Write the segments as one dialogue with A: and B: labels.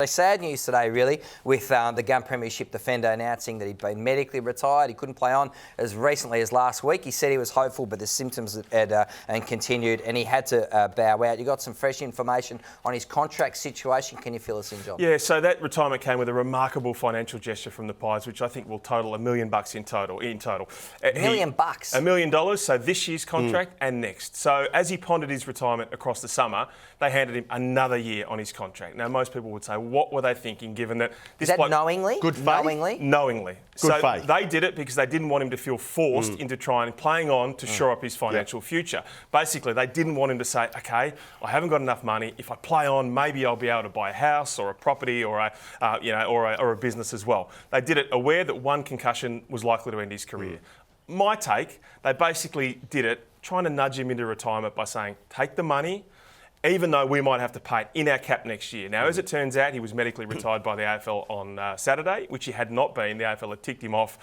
A: So sad news today, really, with the Gun Premiership defender announcing that he'd been medically retired. He couldn't play on as recently as last week. He said he was hopeful, but the symptoms had continued, and he had to bow out. You got some fresh information on his contract situation. Can you fill us in, John?
B: Yeah, so that retirement came with a remarkable financial gesture from the Pies, which I think will total $1 million in total.
A: $1 million?
B: $1 million, so this year's contract and next. So as he pondered his retirement across the summer, they handed him another year on his contract. Now, most people would say, what were they thinking, given that this
A: Is that knowingly?
C: Good faith?
B: Knowingly.
C: Good faith.
B: They did it because they didn't want him to feel forced into playing on to shore up his financial future. Basically, they didn't want him to say, okay, I haven't got enough money. If I play on, maybe I'll be able to buy a house or a property or a business as well. They did it aware that one concussion was likely to end his career. My take, they basically did it trying to nudge him into retirement by saying, take the money, even though we might have to pay it in our cap next year. Now, as it turns out, he was medically retired by the AFL on Saturday, which he had not been. The AFL had ticked him off,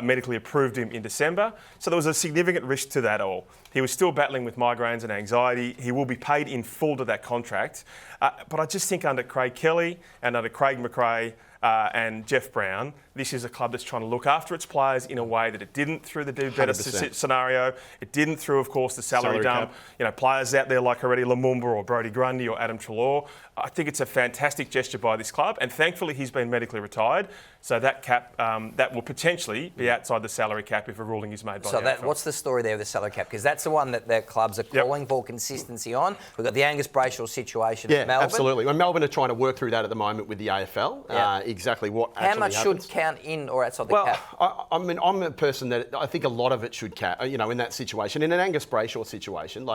B: medically approved him in December. So there was a significant risk to that all. He was still battling with migraines and anxiety. He will be paid in full to that contract. But I just think under Craig Kelly and under Craig McRae and Jeff Brown, this is a club that's trying to look after its players in a way that it didn't through the do better scenario. It didn't through, of course, the salary dump. Players out there like already Lumumba or Brodie Grundy or Adam Treloar. I think it's a fantastic gesture by this club, and thankfully he's been medically retired, so that cap that will potentially be outside the salary cap if a ruling is made by the AFL.
A: What's the story there with the salary cap? Because that's the one that the clubs are calling for consistency on. We've got the Angus Brayshaw situation at Melbourne.
C: Absolutely. Well, Melbourne are trying to work through that at the moment with the AFL. Exactly what actually
A: How much
C: happens.
A: should count in or outside the cap?
C: I mean, I'm a person that I think a lot of it should count, in that situation. In an Angus Brayshaw situation,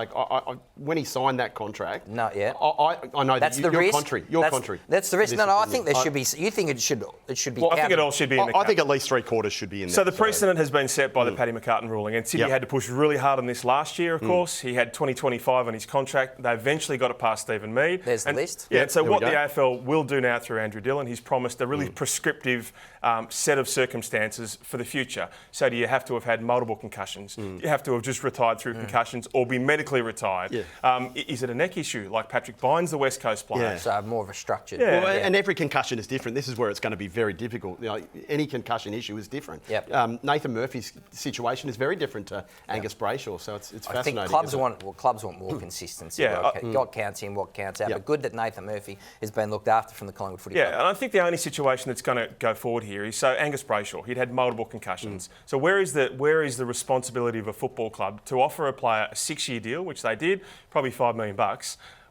C: when he signed that contract...
A: No, yeah.
C: I know
A: that's
C: that
A: the
C: your
A: risk.
C: country.
A: That's the risk. No, I think there should be... You think it should be
B: I think it all should be in the cap.
C: I think at least 3/4 should be in there.
B: So the precedent has been set by the Paddy McCartan ruling, and Sydney had to push really hard on this last year, of course. He had 2025 on his contract. They eventually got it past Stephen Mead.
A: There's the list.
B: Yeah, so what the AFL will do now through Andrew Dillon, he's promised a really prescriptive set of circumstances for the future. So do you have to have had multiple concussions? You have to have just retired through concussions or be medically retired? Is it a neck issue like Patrick Bynes, the West Coast player?
A: So more of a structured...
C: And every concussion is different. This is where it's going to be very difficult. Any concussion issue is different. Nathan Murphy's situation is very different to Angus Brayshaw, so it's fascinating.
A: I think clubs want more consistency. What counts in, what counts out. But good that Nathan Murphy has been looked after from the Collingwood Footy Club.
B: And I think the only situation that's going to go forward here is, so Angus Brayshaw, he'd had multiple concussions. So where is the responsibility of a football club to offer a player a 6-year deal, which they did, probably $5 million,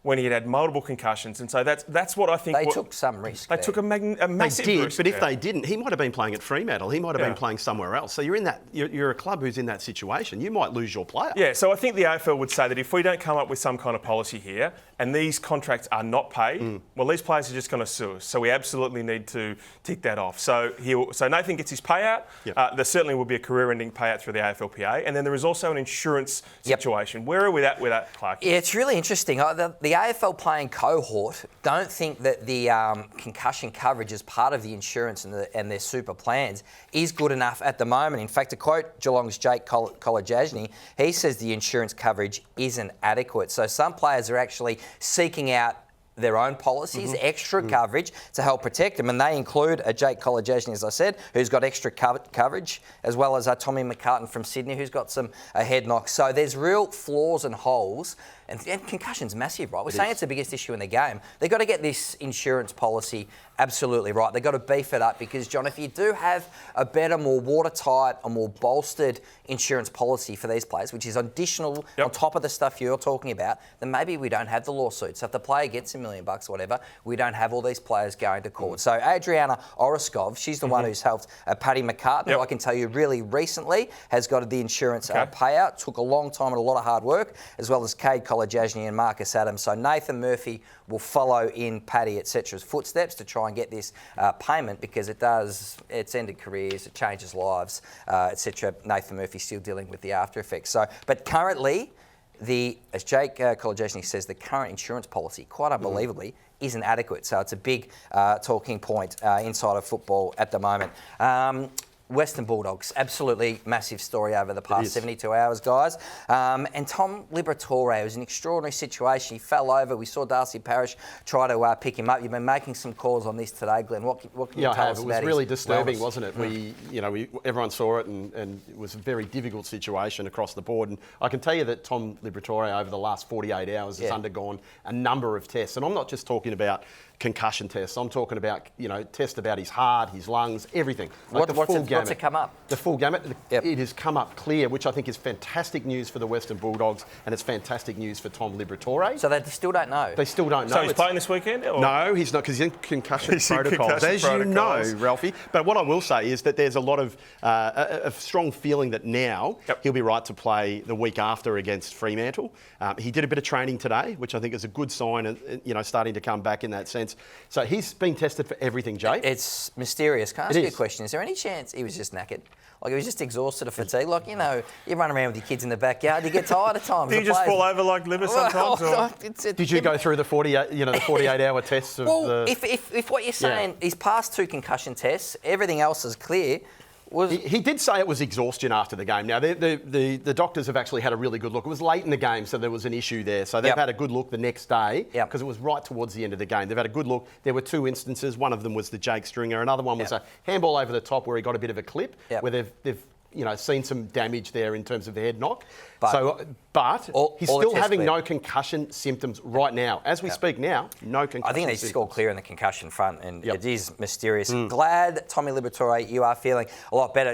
B: when he had multiple concussions? And so that's what I think...
A: They took some risk.
B: They took a massive risk.
C: But if they didn't, he might have been playing at Fremantle. He might have been playing somewhere else. So you're a club who's in that situation. You might lose your player.
B: Yeah, so I think the AFL would say that if we don't come up with some kind of policy here and these contracts are not paid, well, these players are just going to sue us. So we absolutely need to tick that off. So Nathan gets his payout. There certainly will be a career-ending payout through the AFLPA. And then there is also an insurance situation. Where are we at with that, Clark?
A: Yeah, it's really interesting. The AFL playing cohort don't think that the concussion coverage as part of the insurance and their super plans is good enough at the moment. In fact, to quote Geelong's Jake Kolodjasny, he says the insurance coverage isn't adequate. So some players are actually seeking out their own policies, extra coverage to help protect them, and they include Jake Kolodjasny, as I said, who's got extra coverage, as well as Tommy McCartan from Sydney, who's got some head knocks. So there's real flaws and holes, and concussion's massive, right? We're saying it's the biggest issue in the game. They've got to get this insurance policy absolutely right. They've got to beef it up because, John, if you do have a better, more watertight, a more bolstered insurance policy for these players, which is additional on top of the stuff you're talking about, then maybe we don't have the lawsuits. So if the player gets $1 million or whatever, we don't have all these players going to court. So Adriana Oroskov, she's the one who's helped Paddy McCartan, who I can tell you really recently has got the insurance payout. Took a long time and a lot of hard work, as well as Cade Kolodjasny and Marcus Adams. So Nathan Murphy will follow in Paddy, etc.'s footsteps to try and get this payment because it's ended careers, it changes lives, etc. Nathan Murphy's still dealing with the after effects. So, but currently, as Jake Kolodjasny says, the current insurance policy, quite unbelievably, isn't adequate. So it's a big talking point inside of football at the moment. Western Bulldogs, absolutely massive story over the past 72 hours, guys. And Tom Liberatore, it was an extraordinary situation. He fell over. We saw Darcy Parish try to pick him up. You've been making some calls on this today, Glenn. What can you tell us about it?
C: It was really disturbing, wasn't it? Everyone saw it, and it was a very difficult situation across the board. And I can tell you that Tom Liberatore, over the last 48 hours, has undergone a number of tests. And I'm not just talking about concussion tests. I'm talking about, tests about his heart, his lungs, everything.
A: What's it come up?
C: The full gamut.
A: Yep.
C: It has come up clear, which I think is fantastic news for the Western Bulldogs, and it's fantastic news for Tom Liberatore.
A: So they still don't know?
C: They still don't know.
B: So he's playing this weekend? Or?
C: No, he's not, because he's in concussion protocols, as you know, Ralphie. But what I will say is that there's a lot of a strong feeling that now he'll be right to play the week after against Fremantle. He did a bit of training today, which I think is a good sign, and starting to come back in that sense. So he's been tested for everything, Jay.
A: It's mysterious. Can I ask you a question? Is there any chance he was just knackered? Like, he was just exhausted of fatigue? Like, you run around with your kids in the backyard, you get tired at times.
B: Do you just fall over like Libba sometimes?
C: Did you go through the 48-hour tests of
A: if what you're saying, he's passed 2 concussion tests, everything else is clear.
C: He did say it was exhaustion after the game. Now, the doctors have actually had a really good look. It was late in the game, so there was an issue there. So they've had a good look the next day, because it was right towards the end of the game. They've had a good look. There were 2 instances. One of them was the Jake Stringer. Another one was a handball over the top where he got a bit of a clip, where they've seen some damage there in terms of the head knock. But he's still having no concussion symptoms right now. As we speak now, no concussion symptoms.
A: I think he needs to score clear in the concussion front, and it is mysterious. Glad, Tommy Liberatore, you are feeling a lot better.